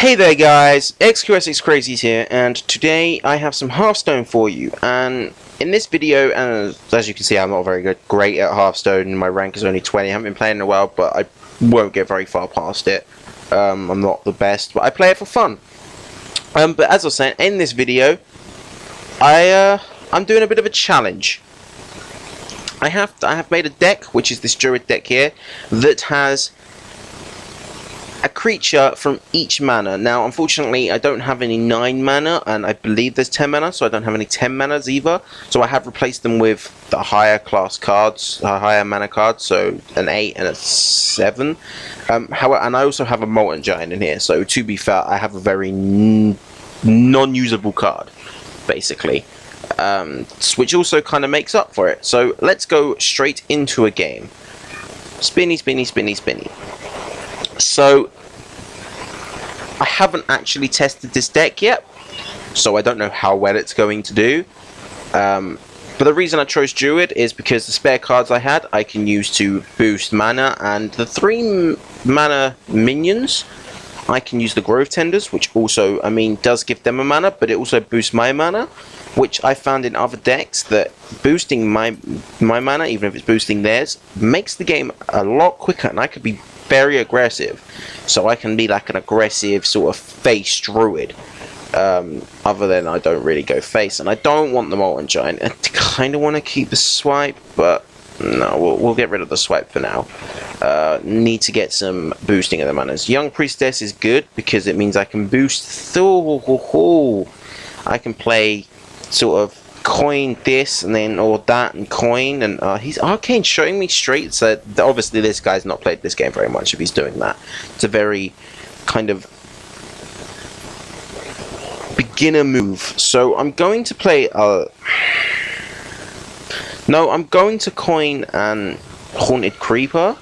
Hey there guys, XQSX Crazies here, and today I have some Hearthstone for you. And in this video, and as you can see, I'm not very great at Hearthstone. My rank is only 20. I haven't been playing in a while, but I won't get very far past it. I'm not the best, but I play it for fun. But as I was saying, in this video, I'm doing a bit of a challenge. I have made a deck, which is this Druid deck here, that has a creature from each mana. Now, unfortunately, I don't have any 9 mana, and I believe there's 10 mana, so I don't have any 10 manas either. So I have replaced them with the higher class cards, higher mana cards, so an 8 and a 7. However, and I also have a Molten Giant in here, so to be fair, I have a very non-usable card, basically. Which also kind of makes up for it. So let's go straight into a game. Spinny, spinny, spinny, spinny. So, I haven't actually tested this deck yet, so I don't know how well it's going to do. But the reason I chose Druid is because the spare cards I had, I can use to boost mana, and the 3 mana minions, I can use the Growth Tenders, which also, I mean, does give them a mana, but it also boosts my mana, which I found in other decks that boosting my mana, even if it's boosting theirs, makes the game a lot quicker, and I could be very aggressive, so I can be like an aggressive sort of face druid. Other than I don't really go face, and I don't want the Molten Giant. I kind of want to keep the swipe, but no, we'll get rid of the swipe for now. Need to get some boosting of the manas. Young Priestess is good because it means I can boost. I can play sort of coin this and then or that and coin, and he's Arcane showing me straight, so obviously this guy's not played this game very much if he's doing that. It's a very kind of beginner move. So I'm going to play I'm going to coin an Haunted Creeper,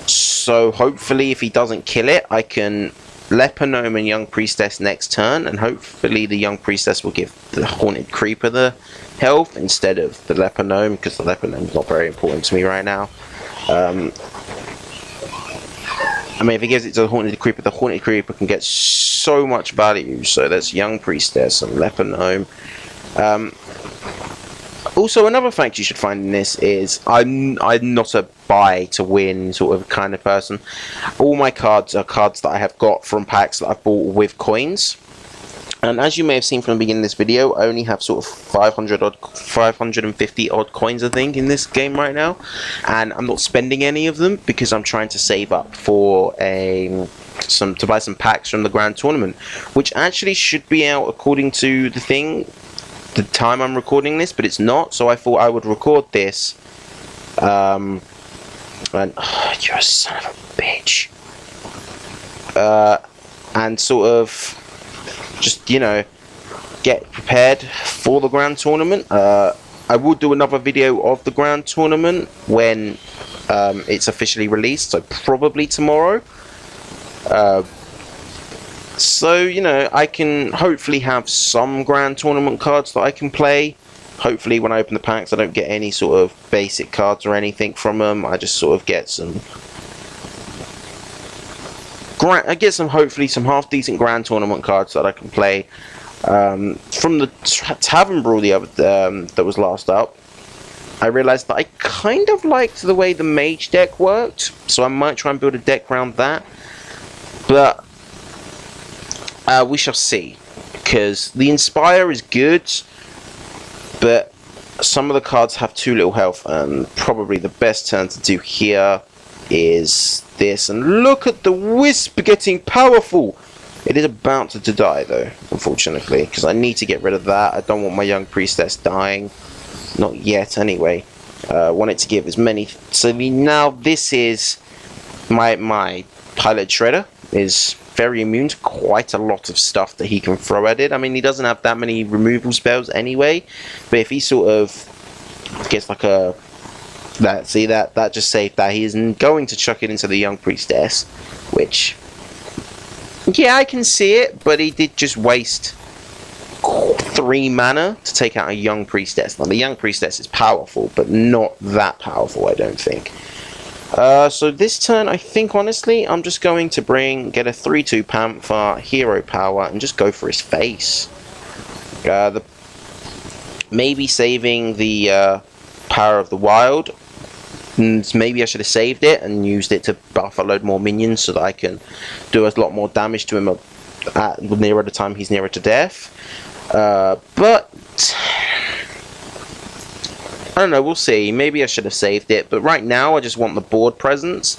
so hopefully if he doesn't kill it, I can Leper Gnome and Young Priestess next turn, and hopefully the Young Priestess will give the Haunted Creeper the health instead of the Leper Gnome, because the Leper Gnome is not very important to me right now. I mean, if he gives it to the Haunted Creeper can get so much value. So that's Young Priestess and Leper Gnome. Also, another fact you should find in this is I'm not a buy to win sort of kind of person. All my cards are cards that I have got from packs that I bought with coins. And as you may have seen from the beginning of this video, I only have sort of 550 odd coins, I think, in this game right now. And I'm not spending any of them because I'm trying to save up for to buy some packs from the Grand Tournament, which actually should be out according to the time I'm recording this, but it's not, so I thought I would record this, and, you're a son of a bitch, and sort of, just, you know, get prepared for the Grand Tournament. I will do another video of the Grand Tournament when, it's officially released, so probably tomorrow. So, you know, I can hopefully have some Grand Tournament cards that I can play. Hopefully when I open the packs I don't get any sort of basic cards or anything from them. I just sort of get hopefully some half decent Grand Tournament cards that I can play. From the Tavern Brawl that was last up, I realised that I kind of liked the way the Mage deck worked, so I might try and build a deck around that. But we shall see, because the Inspire is good, but some of the cards have too little health, and probably the best turn to do here is this. And look at the Wisp getting powerful! It is about to die though, unfortunately, because I need to get rid of that. I don't want my Young Priestess dying. Not yet, anyway. I want it to give as many. So now this is my Pilot Shredder is very immune to quite a lot of stuff that he can throw at it. I mean, he doesn't have that many removal spells anyway, but if he sort of gets like a that just saved that, he isn't going to chuck it into the Young Priestess, which, yeah, I can see it, but he did just waste 3 mana to take out a Young Priestess. Now the Young Priestess is powerful, but not that powerful, I don't think. So this turn, I think, honestly, I'm just going to get a 3/2 Panther, hero power, and just go for his face. Maybe saving the power of the wild. And maybe I should have saved it and used it to buff a load more minions so that I can do a lot more damage to him nearer the time he's nearer to death. But I don't know, we'll see. Maybe I should have saved it, but right now I just want the board presence,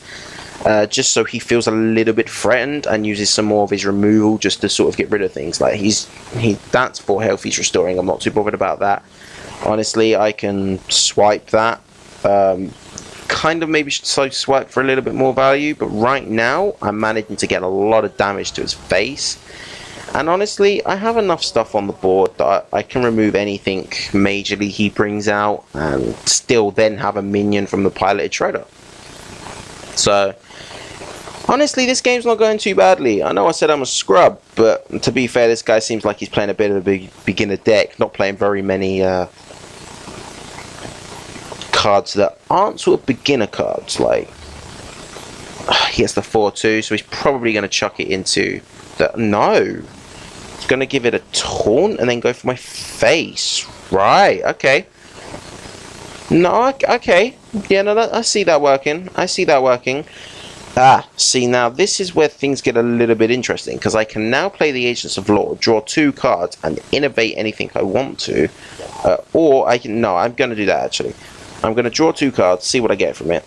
just so he feels a little bit threatened and uses some more of his removal just to sort of get rid of things. Like that's 4 health he's restoring. I'm not too bothered about that. Honestly, I can swipe that. Kind of maybe should swipe for a little bit more value, but right now I'm managing to get a lot of damage to his face. And honestly, I have enough stuff on the board that I can remove anything majorly he brings out and still then have a minion from the piloted shredder. So, honestly, this game's not going too badly. I know I said I'm a scrub, but to be fair, this guy seems like he's playing a bit of a beginner deck, not playing very many cards that aren't sort of beginner cards. Like, he has the 4/2, so he's probably going to chuck it into the... No! Going to give it a taunt and then go for my face. Right, okay. No, okay. Yeah, no, I see that working. I see that working. See, now this is where things get a little bit interesting, because I can now play the Agents of Law, draw 2 cards, and innovate anything I want to. Or I can... No, I'm going to do that, actually. I'm going to draw 2 cards, see what I get from it.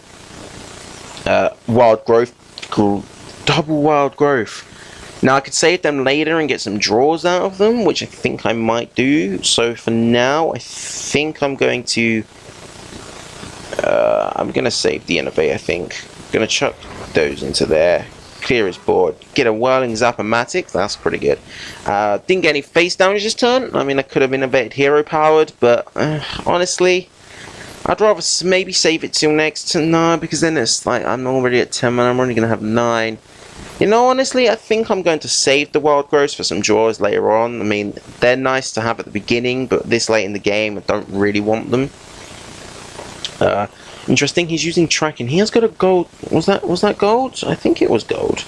Wild Growth. Double Wild Growth. Now, I could save them later and get some draws out of them, which I think I might do. So, for now, I think I'm going to... I'm going to save the Innovate, I think. I'm going to chuck those into there. Clear his board. Get a Whirling Zap-O-Matic. That's pretty good. Didn't get any face damage this turn. I mean, I could have innovated hero powered, but honestly, I'd rather maybe save it till next turn. No, because then it's like I'm already at 10 and I'm only going to have 9. You know, honestly, I think I'm going to save the Wild Growths for some draws later on. I mean, they're nice to have at the beginning, but this late in the game, I don't really want them. Interesting, he's using tracking. He has got a gold... Was that gold? I think it was gold.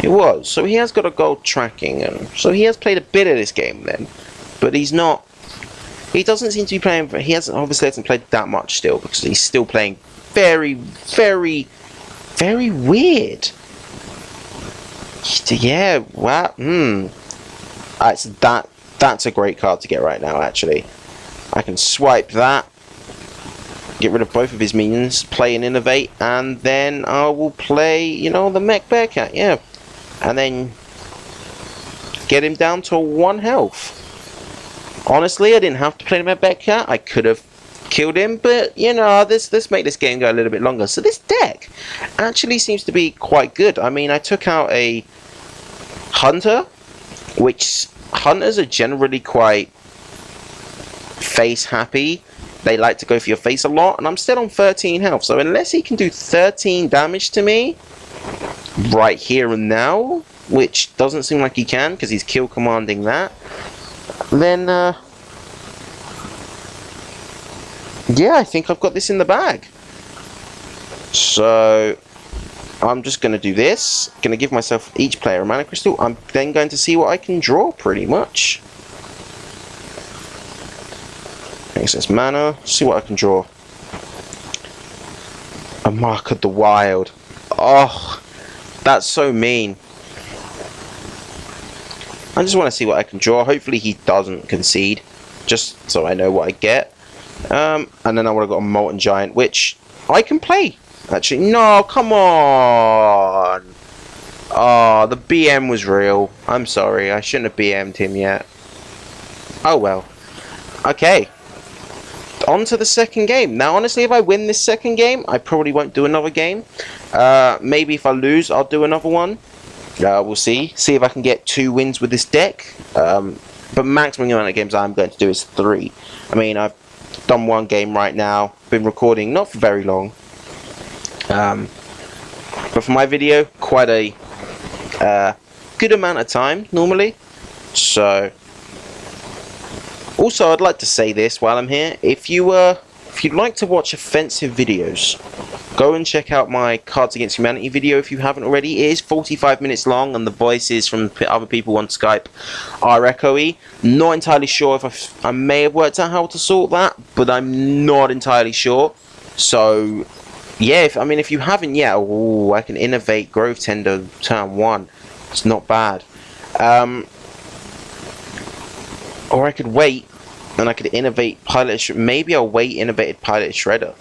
It was. So he has got a gold tracking, and so he has played a bit of this game then. But he's not... He doesn't seem to be playing... He obviously hasn't played that much still, because he's still playing very, very, very weird. Yeah, wow. That's a great card to get right now, actually. I can swipe that, get rid of both of his minions, play an Innovate, and then I will play, you know, the Mech Bearcat, yeah. And then get him down to 1 health. Honestly, I didn't have to play the Mech Bearcat. I could have killed him, but, you know, let's make this game go a little bit longer. So this deck actually seems to be quite good. I mean, I took out a Hunter, which Hunters are generally quite face happy. They like to go for your face a lot, and I'm still on 13 health. So unless he can do 13 damage to me right here and now, which doesn't seem like he can because he's kill commanding that, then yeah, I think I've got this in the bag. So I'm just going to do this. Going to give myself each player a mana crystal. I'm then going to see what I can draw, pretty much. Access mana. See what I can draw. A Mark of the Wild. Oh, that's so mean. I just want to see what I can draw. Hopefully he doesn't concede, just so I know what I get. And then I would have got a Molten Giant, which I can play. Actually, no, come on. Oh, the BM was real. I'm sorry, I shouldn't have BM'd him yet. Oh well. Okay. On to the second game. Now, honestly, if I win this second game, I probably won't do another game. Maybe if I lose, I'll do another one. We'll see. See if I can get 2 wins with this deck. But maximum amount of games I'm going to do is 3. I mean, I've done 1 game right now. Been recording not for very long. But for my video, quite a good amount of time normally. So, also I'd like to say this while I'm here. If you'd like to watch offensive videos, go and check out my Cards Against Humanity video if you haven't already. It is 45 minutes long, and the voices from other people on Skype are echoey. Not entirely sure if I may have worked out how to sort that, but I'm not entirely sure. So yeah, if you haven't yet, I can innovate Grove Tender turn 1. It's not bad. Or I could wait, and I could innovate Pilot. Maybe I'll wait innovated Pilot Shredder.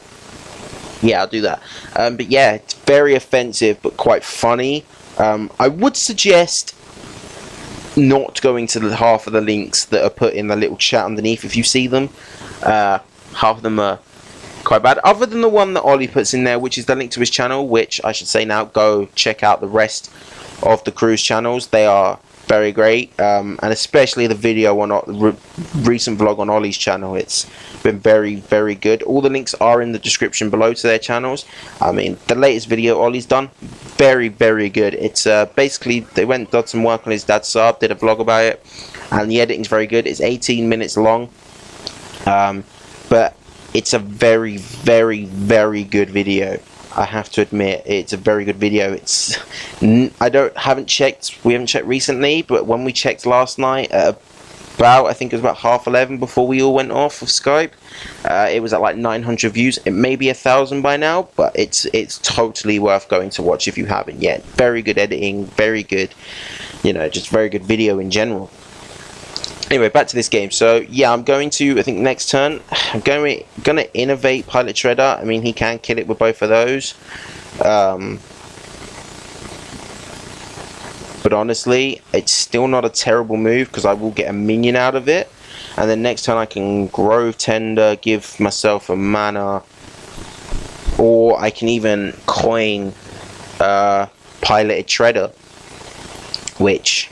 Yeah, I'll do that. But yeah, it's very offensive, but quite funny. I would suggest not going to the half of the links that are put in the little chat underneath if you see them. Half of them are quite bad, other than the one that Ollie puts in there, which is the link to his channel, which I should say now, go check out the rest of the crew's channels. They are very great, and especially the video on the recent vlog on Ollie's channel. It's been very, very good. All the links are in the description below to their channels. I mean, the latest video Ollie's done, very, very good. It's basically, they went and did some work on his dad's sub, did a vlog about it, and the editing's very good. It's 18 minutes long, but it's a very, very, very good video. I have to admit, it's a very good video. It's we haven't checked recently, but when we checked last night at I think it was about 11:30 before we all went off of Skype, it was at like 900 views. It may be 1,000 by now, but it's totally worth going to watch if you haven't yet. Very good editing, very good, just very good video in general. Anyway, back to this game. So yeah, I'm going to, I think next turn, I'm going to innovate Pilot Shredder. I mean, he can kill it with both of those. But honestly, it's still not a terrible move because I will get a minion out of it. And then next turn I can Grove Tender, give myself a mana, or I can even coin Piloted Shredder, which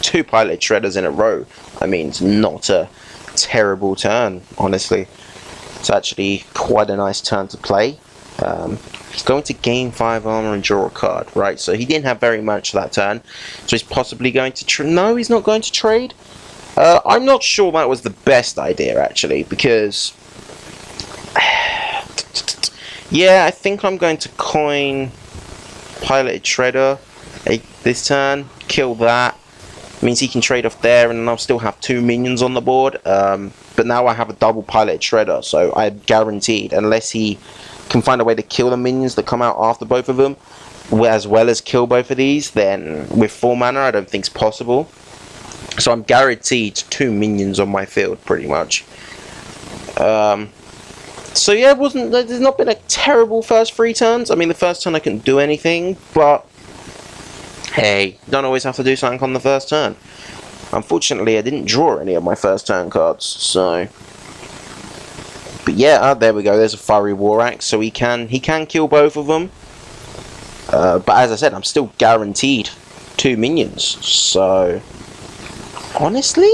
2 Piloted Shredders in a row, I mean, it's not a terrible turn, honestly. It's actually quite a nice turn to play. He's going to gain 5 armor and draw a card, right? So he didn't have very much that turn, so he's possibly going to no, he's not going to trade. I'm not sure that was the best idea, actually, because yeah, I think I'm going to coin Piloted Shredder this turn, kill that. Means he can trade off there, and I'll still have 2 minions on the board. But now I have a double Pilot Shredder, so I'm guaranteed, unless he can find a way to kill the minions that come out after both of them, as well as kill both of these, then with 4 mana I don't think it's possible. So I'm guaranteed 2 minions on my field, pretty much. So yeah, there's not been a terrible first 3 turns. I mean, the first turn I couldn't do anything, but hey, don't always have to do something on the first turn. Unfortunately, I didn't draw any of my first turn cards, so. But yeah, there we go. There's a Fiery War Axe, so he can kill both of them. But as I said, I'm still guaranteed 2 minions, so honestly,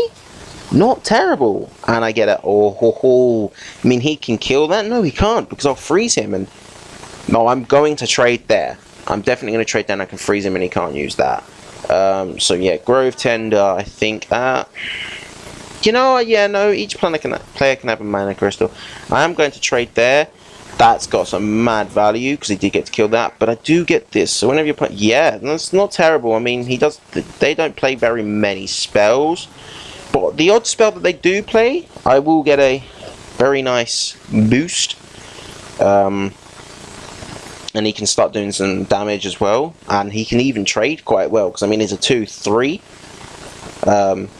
not terrible. And I get it. I mean, he can kill that? No, he can't, because I'll freeze him. And no, I'm going to trade there. I'm definitely going to trade down. I can freeze him and he can't use that. So yeah, Grove Tender, I think. Yeah, no, each player can have a mana crystal. I am going to trade there. That's got some mad value because he did get to kill that. But I do get this. So whenever you play, yeah, that's not terrible. I mean, they don't play very many spells. But the odd spell that they do play, I will get a very nice boost. And he can start doing some damage as well, and he can even trade quite well because I mean, he's a 2/3,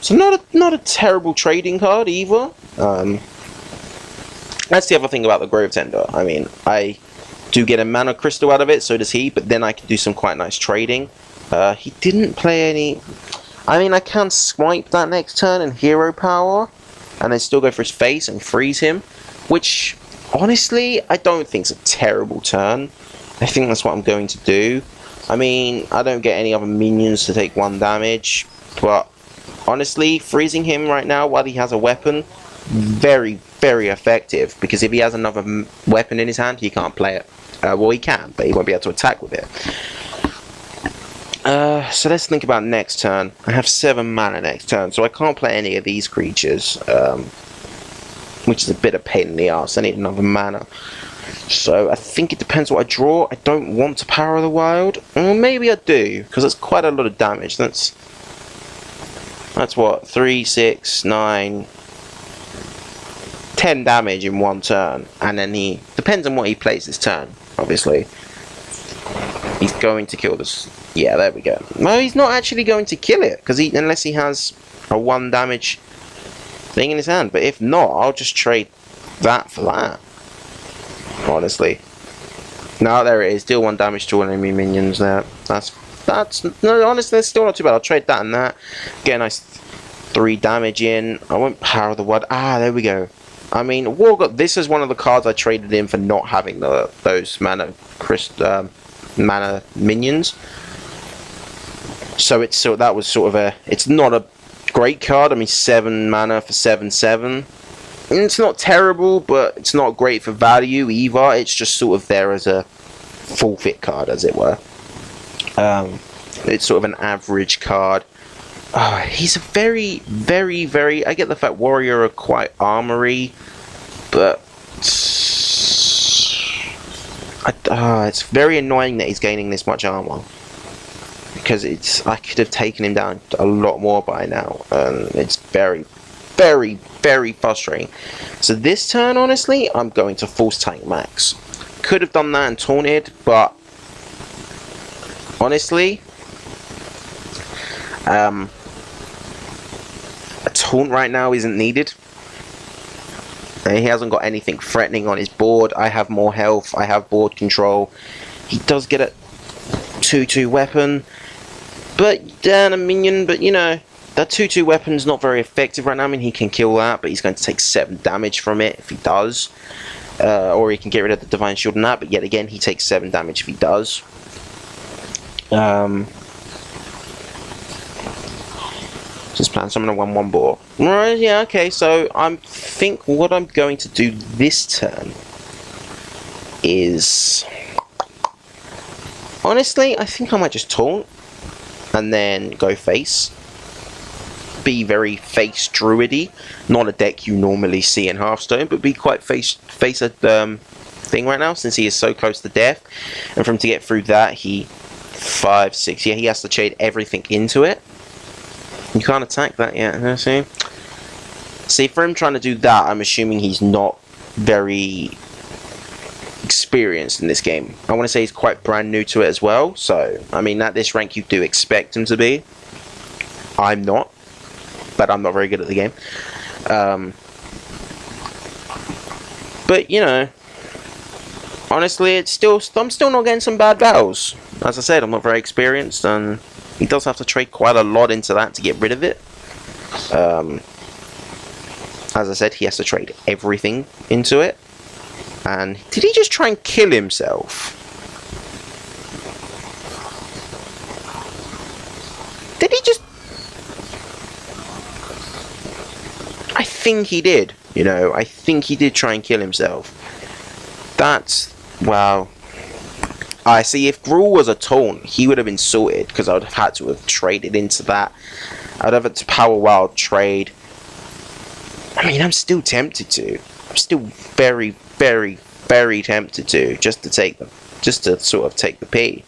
so not a terrible trading card either. That's the other thing about the Grove Tender. I mean, I do get a mana crystal out of it, so does he, but then I can do some quite nice trading. He didn't play any. I mean, I can swipe that next turn and hero power, and then still go for his face and freeze him, which honestly I don't think is a terrible turn. I think that's what I'm going to do. I mean, I don't get any other minions to take 1 damage, but honestly, freezing him right now while he has a weapon, very, very effective, because if he has another weapon in his hand, he can't play it. Well, he can, but he won't be able to attack with it. So let's think about next turn. I have 7 mana next turn, so I can't play any of these creatures. which is a bit of pain in the ass. I need another mana. So I think it depends what I draw. I don't want to Power of the Wild. Or maybe I do, because that's quite a lot of damage. That's what, 3, 6, 9, 10 damage in one turn. And then he, depends on what he plays this turn, obviously. He's going to kill this. Yeah, there we go. Well, he's not actually going to kill it, because unless he has a 1 damage thing in his hand. But if not, I'll just trade that for that. Honestly. No, there it is. Deal 1 damage to all enemy minions there. That's no, honestly, that's still not too bad. I'll trade that and that. Get a nice 3 damage in. I won't Power of the Wild. Ah, there we go. I mean, this is one of the cards I traded in for not having those mana minions. So that was sort of it's not a great card. I mean, 7 mana for 7/7. It's not terrible, but it's not great for value either. It's just sort of there as a full fit card, as it were. It's sort of an average card. He's a very, very, very... I get the fact Warrior are quite armory, but... it's very annoying that he's gaining this much armor. Because I could have taken him down a lot more by now. And it's very, very, very frustrating. So this turn, honestly, I'm going to Force Tank Max. Could have done that and taunted, but honestly, a taunt right now isn't needed. He hasn't got anything threatening on his board. I have more health. I have board control. He does get a 2/2 weapon, but then a minion. But you know, that 2/2 weapon's not very effective right now. I mean, he can kill that, but he's going to take 7 damage from it if he does. Or he can get rid of the Divine Shield and that, but yet again, he takes 7 damage if he does. Just plan summon a 1/1 boar. Right, yeah, okay, so I think what I'm going to do this turn is... Honestly, I think I might just taunt and then go face. Be very face druidy, not a deck you normally see in Hearthstone, but be quite face a thing right now since he is so close to death. And for him to get through that, he 5, 6, yeah, he has to trade everything into it. You can't attack that yet, see, for him trying to do that, I'm assuming he's not very experienced in this game. I want to say he's quite brand new to it as well, so I mean, at this rank you do expect him to be. I'm not, but I'm not very good at the game. But you know, honestly, I'm still not getting some bad battles. As I said, I'm not very experienced, and he does have to trade quite a lot into that to get rid of it. As I said, he has to trade everything into it. And did he just try and kill himself? Did he just... I think he did. You know, I think he did try and kill himself. That's... wow. I see, if Gruul was a taunt, he would have been sorted, because I would have had to have traded into that. I would have had to Power Wild trade. I mean, I'm still tempted to. I'm still very, very, very tempted to, just to sort of take the P.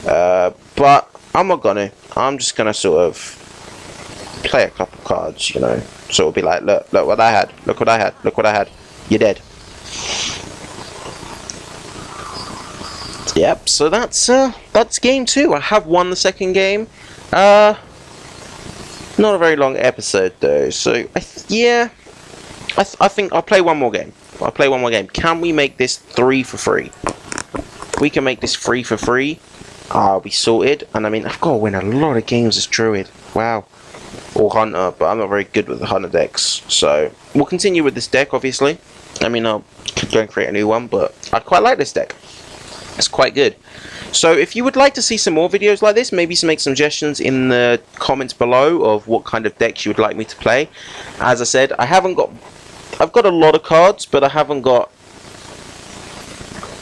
But I'm not gonna. I'm just gonna sort of play a couple cards, you know. Sort of be like, look what I had. Look what I had. Look what I had. You're dead. Yep, so that's game 2. I have won the second game. Not a very long episode though, so I think I'll play one more game. Can we make this 3 for free? We can make this 3 for free. I'll be sorted. And I mean, I've got to win a lot of games as Druid. Wow. Or Hunter, but I'm not very good with the Hunter decks. So we'll continue with this deck, obviously. I mean, I'll go and create a new one, but I quite like this deck. It's quite good. So if you would like to see some more videos like this, maybe make some suggestions in the comments below of what kind of decks you would like me to play. As I said, I've got a lot of cards, but I haven't got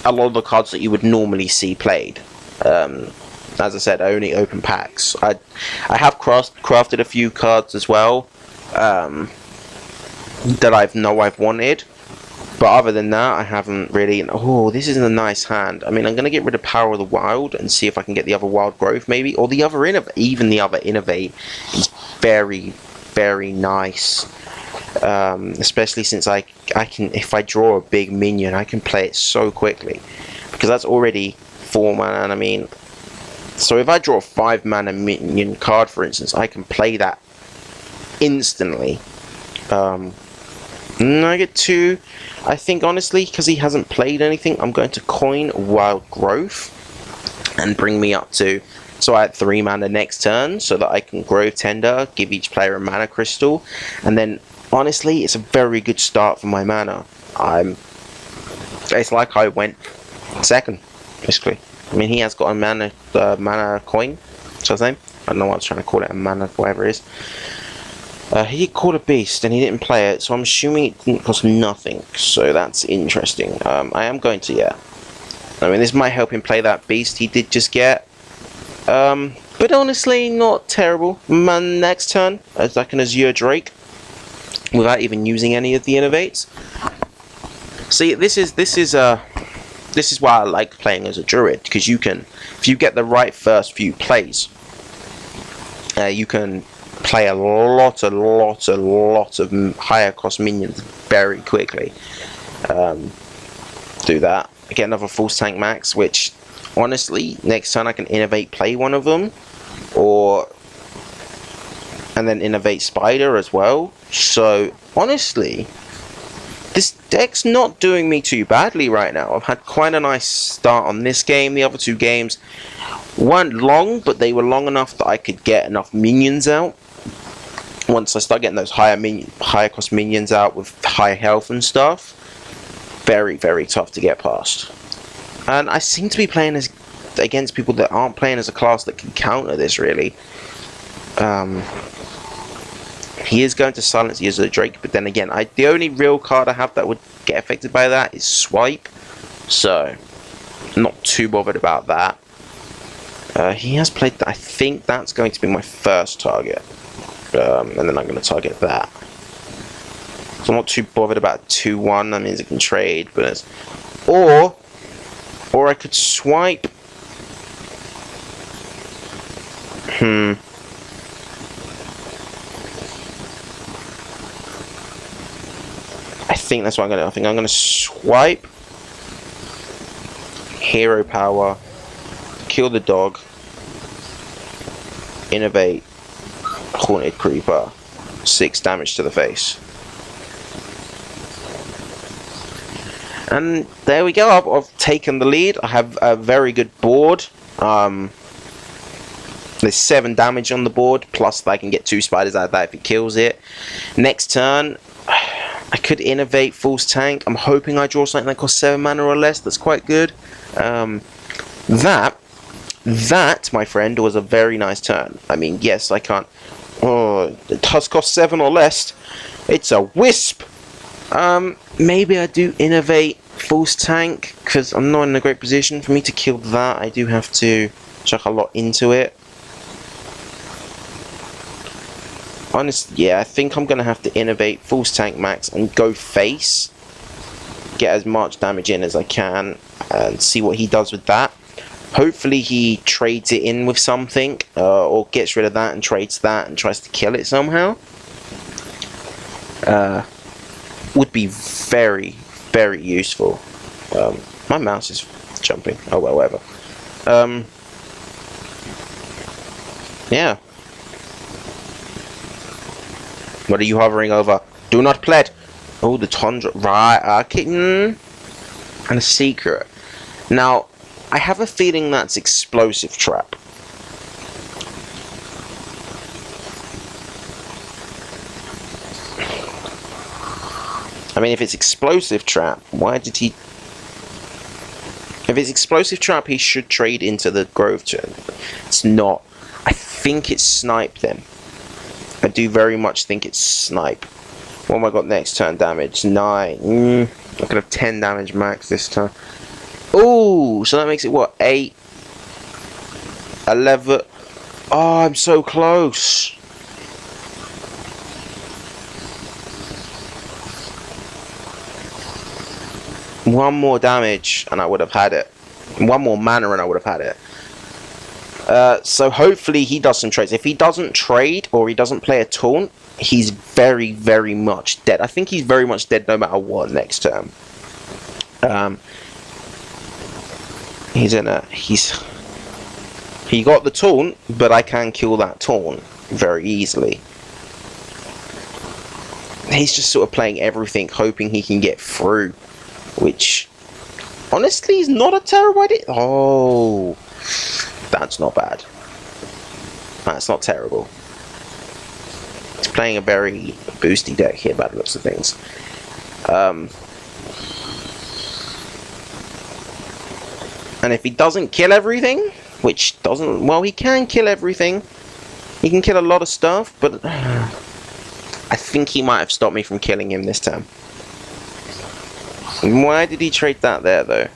a lot of the cards that you would normally see played. As I said, I only open packs. I have crafted a few cards as well. that I've wanted. But other than that, I haven't really. Oh, this is a nice hand. I mean, I'm going to get rid of Power of the Wild and see if I can get the other Wild Growth, maybe. Or the other Innovate. Even the other Innovate is very, very nice. Especially since I can, if I draw a big minion, I can play it so quickly. Because that's already 4 mana, and I mean... So if I draw a 5 mana minion card, for instance, I can play that instantly. I get 2. I think, honestly, because he hasn't played anything, I'm going to coin Wild Growth and bring me up to... So I had 3 mana next turn, so that I can Grove Tender, give each player a mana crystal, and then, honestly, it's a very good start for my mana. It's like I went second, basically. I mean, he has got a mana coin, what's his name? I don't know what I was trying to call it, a mana, whatever it is. He caught a beast and he didn't play it, so I'm assuming it didn't cost nothing, so that's interesting. I am going to, yeah. I mean, this might help him play that beast he did just get. But honestly, not terrible. My next turn, as like an Azure Drake, without even using any of the innovates. See, this is why I like playing as a druid, because you can, if you get the right first few plays, you can play a lot of higher cost minions very quickly. Do that. I get another Force Tank Max, which honestly, next turn I can innovate play one of them, and then innovate Spider as well. So honestly, this deck's not doing me too badly right now. I've had quite a nice start on this game. The other 2 games weren't long, but they were long enough that I could get enough minions out. Once I start getting those higher cost minions out with high health and stuff, very, very tough to get past. And I seem to be playing against people that aren't playing as a class that can counter this, really. He is going to silence the Azure Drake, but then again, the only real card I have that would get affected by that is Swipe. So, not too bothered about that. He has played that. I think that's going to be my first target. And then I'm going to target that. So I'm not too bothered about 2-1. That means I can trade, but it's... Or I could swipe. I think that's what I'm going to do. I think I'm going to swipe. Hero Power. Kill the dog. Innovate. Haunted Creeper. 6 damage to the face. And there we go. I've taken the lead. I have a very good board. There's 7 damage on the board, plus I can get 2 spiders out of that if it kills it. Next turn, I could innovate Force Tank. I'm hoping I draw something that costs 7 mana or less. That's quite good. That, my friend, was a very nice turn. I mean, yes, I can't... Oh, it does cost 7 or less. It's a wisp. Maybe I do innovate Force Tank, because I'm not in a great position. For me to kill that, I do have to chuck a lot into it. Honestly, yeah, I think I'm going to have to innovate Force Tank Max and go face. Get as much damage in as I can, and see what he does with that. Hopefully he trades it in with something, or gets rid of that and trades that and tries to kill it somehow. Would be very, very useful. My mouse is jumping. Oh well, whatever. Yeah. What are you hovering over? Do not pledge. Oh, the Tundra. Right, kitten. And a Secret. Now, I have a feeling that's Explosive Trap. I mean, if it's Explosive Trap, why did he... If it's Explosive Trap, he should trade into the Grove turn. It's not. I think it's Snipe then. I do very much think it's Snipe. What have I got next turn damage? 9. I could have 10 damage max this time. Oh, so that makes it what? 8? 11? Oh, I'm so close. One more damage and I would have had it. One more mana and I would have had it. So hopefully he does some trades. If he doesn't trade or he doesn't play a taunt, he's very, very much dead. I think he's very much dead no matter what next turn. He got the taunt, but I can kill that taunt very easily. He's just sort of playing everything, hoping he can get through, which honestly is not a terrible idea. Oh, that's not bad. That's not terrible. He's playing a very boosty deck here by the looks of things. And if he doesn't kill everything, which doesn't... Well, he can kill everything. He can kill a lot of stuff, but... I think he might have stopped me from killing him this time. Why did he trade that there, though?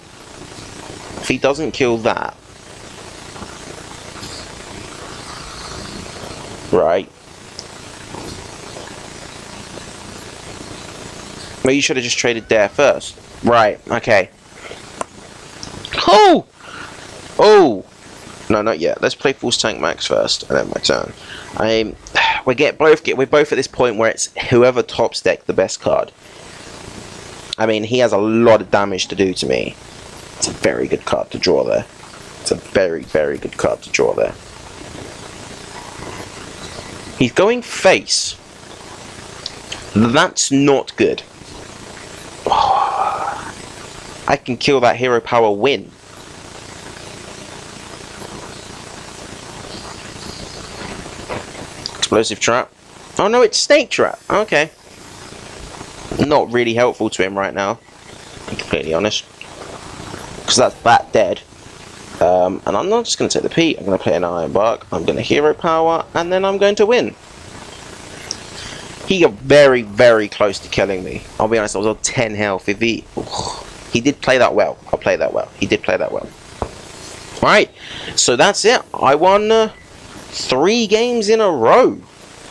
If he doesn't kill that... Right. Well, you should have just traded there first. Right, okay. Oh! Oh! No, not yet. Let's play Force Tank Max first, and then my turn. We're both at this point where it's whoever tops deck the best card. I mean, he has a lot of damage to do to me. It's a very good card to draw there. It's a very, very good card to draw there. He's going face. That's not good. I can kill that hero power win. Explosive trap. Oh no, it's snake trap. Okay. Not really helpful to him right now, to be completely honest. Because that's that dead. And I'm not just going to take the P. I'm going to play an Iron Bark. I'm going to hero power. And then I'm going to win. He got very, very close to killing me. I'll be honest, I was on 10 health. If he did play that well. I'll play that well. He did play that well. Alright, so that's it. I won 3 games in a row.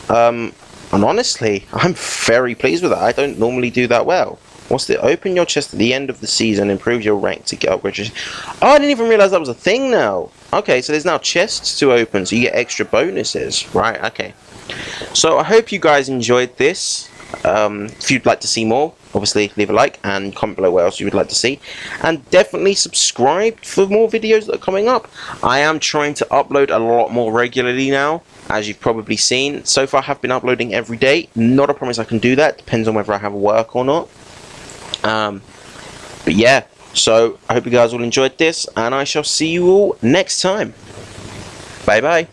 And honestly, I'm very pleased with that. I don't normally do that well. What's the open your chest at the end of the season, improve your rank to get upgrades. Oh, I didn't even realize that was a thing now. Okay, so there's now chests to open, so you get extra bonuses. Right, okay. So I hope you guys enjoyed this. If you'd like to see more, obviously leave a like and comment below what else you would like to see. And definitely subscribe for more videos that are coming up. I am trying to upload a lot more regularly now, as you've probably seen. So far I have been uploading every day. Not a promise I can do that. Depends on whether I have work or not. But yeah, so I hope you guys all enjoyed this, and I shall see you all next time. Bye bye.